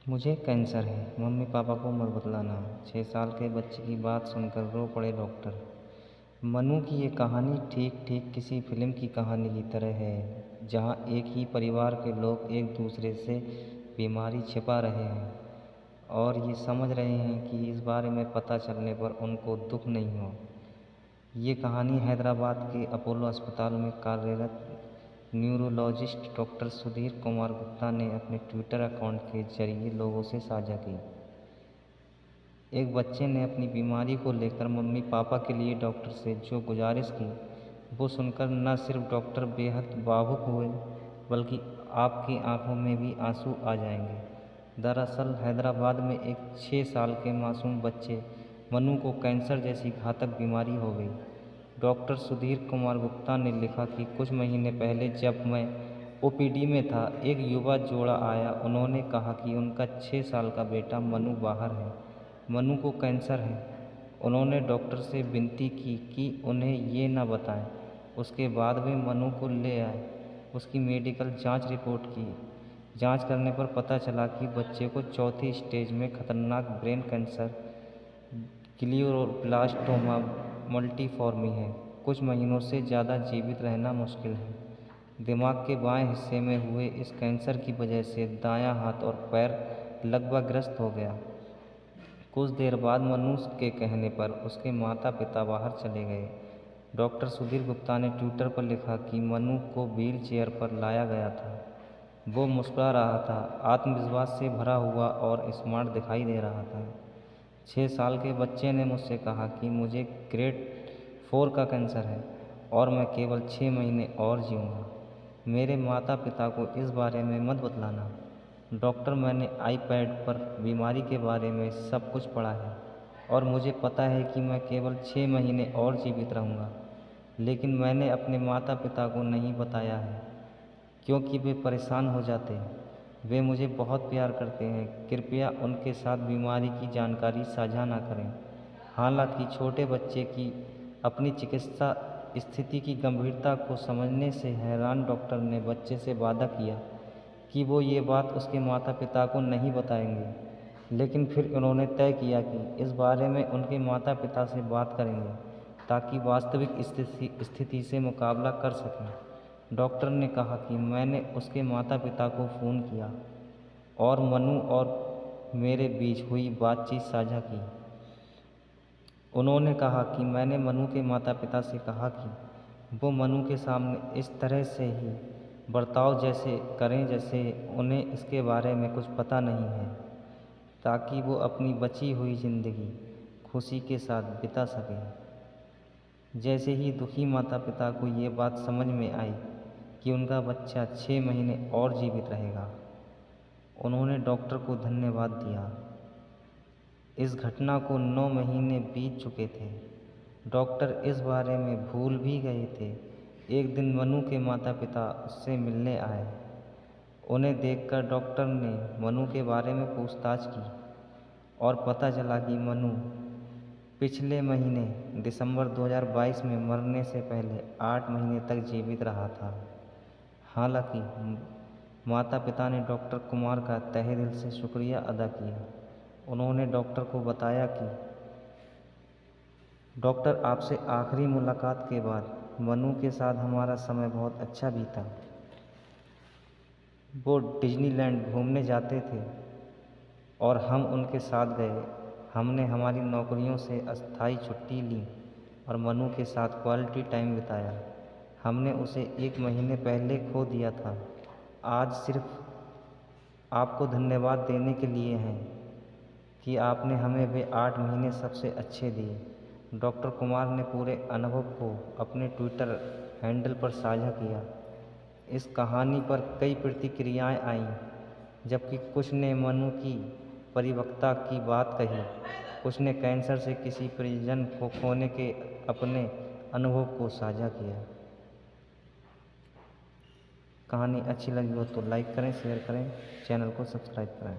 मुझे कैंसर है, mummy papa को मत बतलाना। 6 साल के बच्चे की बात सुनकर रो पड़े डॉक्टर। मनु की ये कहानी ठीक ठीक किसी फिल्म की कहानी की तरह है, जहाँ एक ही परिवार के लोग एक दूसरे से बीमारी छिपा रहे हैं और ये समझ रहे हैं कि इस बारे में पता चलने पर उनको दुख नहीं हो। ये कहानी हैदराबाद के अपोलो अस्पताल में कार्यरत न्यूरोलॉजिस्ट डॉक्टर सुधीर कुमार गुप्ता ने अपने ट्विटर अकाउंट के जरिए लोगों से साझा की। एक बच्चे ने अपनी बीमारी को लेकर मम्मी पापा के लिए डॉक्टर से जो गुजारिश की, वो सुनकर न सिर्फ डॉक्टर बेहद भावुक हुए, बल्कि आपकी आंखों में भी आंसू आ जाएंगे। दरअसल हैदराबाद में एक 6 साल के मासूम बच्चे मनु को कैंसर जैसी घातक बीमारी हो गई। डॉक्टर सुधीर कुमार गुप्ता ने लिखा कि कुछ महीने पहले जब मैं ओपीडी में था, एक युवा जोड़ा आया। उन्होंने कहा कि उनका 6 साल का बेटा मनु बाहर है, मनु को कैंसर है। उन्होंने डॉक्टर से विनती की कि उन्हें ये न बताएं। उसके बाद वे मनु को ले आए, उसकी मेडिकल जांच रिपोर्ट की। जांच करने पर पता चला कि बच्चे को चौथी स्टेज में खतरनाक ब्रेन कैंसर ग्लियोब्लास्टोमा मल्टीफॉर्मी है। कुछ महीनों से ज़्यादा जीवित रहना मुश्किल है। दिमाग के बाएं हिस्से में हुए इस कैंसर की वजह से दायां हाथ और पैर लगभग ग्रस्त हो गया। कुछ देर बाद मनु के कहने पर उसके माता पिता बाहर चले गए। डॉक्टर सुधीर गुप्ता ने ट्विटर पर लिखा कि मनु को व्हील चेयर पर लाया गया था। वो मुस्कुरा रहा था, आत्मविश्वास से भरा हुआ और स्मार्ट दिखाई दे रहा था। 6 साल के बच्चे ने मुझसे कहा कि मुझे ग्रेड 4 का कैंसर है और मैं केवल 6 महीने और जीऊँगा। मेरे माता पिता को इस बारे में मत बतलाना। डॉक्टर, मैंने आईपैड पर बीमारी के बारे में सब कुछ पढ़ा है और मुझे पता है कि मैं केवल 6 महीने और जीवित रहूँगा। लेकिन मैंने अपने माता पिता को नहीं बताया है क्योंकि वे परेशान हो जाते हैं। वे मुझे बहुत प्यार करते हैं। कृपया उनके साथ बीमारी की जानकारी साझा ना करें। हालांकि छोटे बच्चे की अपनी चिकित्सा स्थिति की गंभीरता को समझने से हैरान डॉक्टर ने बच्चे से वादा किया कि वो ये बात उसके माता पिता को नहीं बताएंगे। लेकिन फिर उन्होंने तय किया कि इस बारे में उनके माता पिता से बात करेंगे ताकि वास्तविक स्थिति से मुकाबला कर सकें। डॉक्टर ने कहा कि मैंने उसके माता पिता को फ़ोन किया और मनु और मेरे बीच हुई बातचीत साझा की। उन्होंने कहा कि मैंने मनु के माता पिता से कहा कि वो मनु के सामने इस तरह से ही बर्ताव जैसे करें जैसे उन्हें इसके बारे में कुछ पता नहीं है, ताकि वो अपनी बची हुई ज़िंदगी खुशी के साथ बिता सकें। जैसे ही दुखी माता पिता को ये बात समझ में आई कि उनका बच्चा 6 महीने और जीवित रहेगा, उन्होंने डॉक्टर को धन्यवाद दिया। इस घटना को 9 महीने बीत चुके थे। डॉक्टर इस बारे में भूल भी गए थे। एक दिन मनु के माता पिता उससे मिलने आए। उन्हें देखकर डॉक्टर ने मनु के बारे में पूछताछ की और पता चला कि मनु पिछले महीने दिसंबर 2022 में मरने से पहले 8 महीने तक जीवित रहा था। हालांकि माता पिता ने डॉक्टर कुमार का तहे दिल से शुक्रिया अदा किया। उन्होंने डॉक्टर को बताया कि डॉक्टर, आपसे आखिरी मुलाकात के बाद मनु के साथ हमारा समय बहुत अच्छा बीता। वो डिज्नीलैंड घूमने जाते थे और हम उनके साथ गए। हमने हमारी नौकरियों से अस्थायी छुट्टी ली और मनु के साथ क्वालिटी टाइम बिताया। हमने उसे 1 महीने पहले खो दिया था। आज सिर्फ आपको धन्यवाद देने के लिए हैं कि आपने हमें वे 8 महीने सबसे अच्छे दिए। डॉक्टर कुमार ने पूरे अनुभव को अपने ट्विटर हैंडल पर साझा किया। इस कहानी पर कई प्रतिक्रियाएं आईं, जबकि कुछ ने मनु की परिपक्वता की बात कही, कुछ ने कैंसर से किसी परिजन को खोने के अपने अनुभव को साझा किया। कहानी अच्छी लगी हो तो लाइक करें, शेयर करें, चैनल को सब्सक्राइब करें।